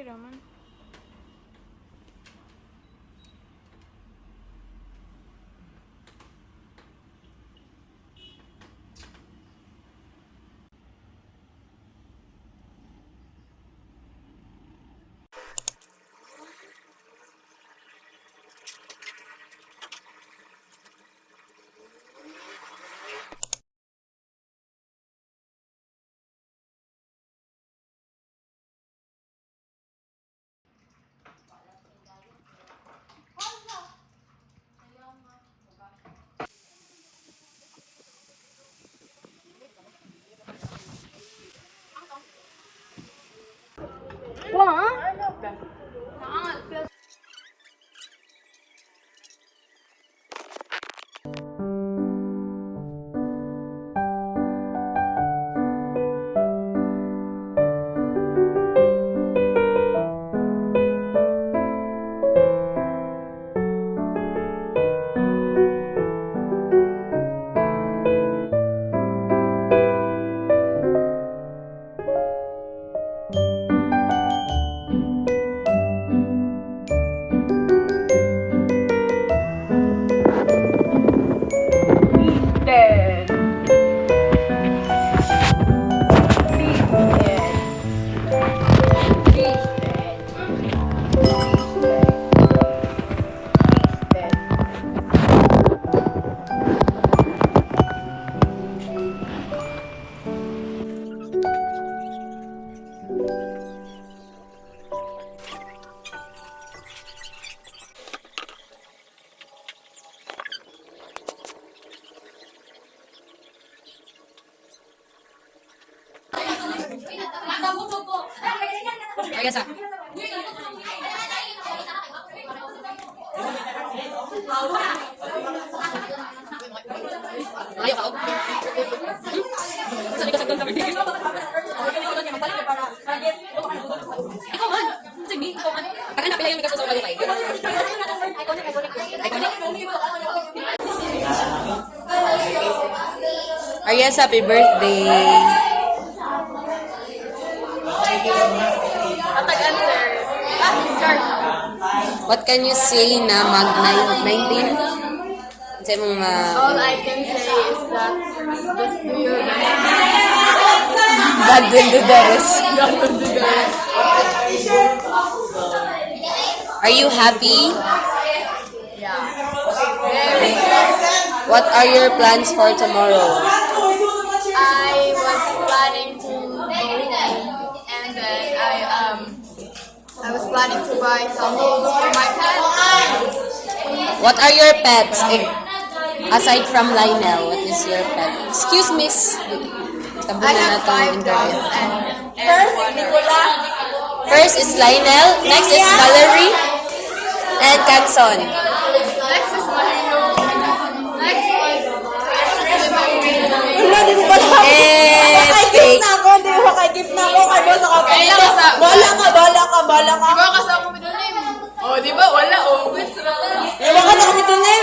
Okay raman. Ayos ah. Ayaw ka, oh. Saan ka sagdan sa bibig? Ikaw man. Sige, ikaw man. Pagka napila yung nagkaso sa kayo kayo. Arias, happy birthday! Atag-answer. Start. What can you say na mag-19? Sa mga... All I can say is that just do your best. God will do the rest. God will do the rest. Are you happy? Yeah. Very. What are your plans for tomorrow? I was planning to go home and then I was planning to buy some clothes for my pets. What are your pets? Aside from Lionel, what is your pet? Excuse miss. Tabi I na have natong 5 interview. dogs and First is Lionel, next is Valerie, and Canson. next is Mahilo. Next was Wala, di mo pala. And Gift na ako, di mo gift na ako. Kay boss ako. Bala ka. Di ba kasama middle name? Oh, di ba? Wala. Oh, wait, sarap na. Di ba ka sa middle name?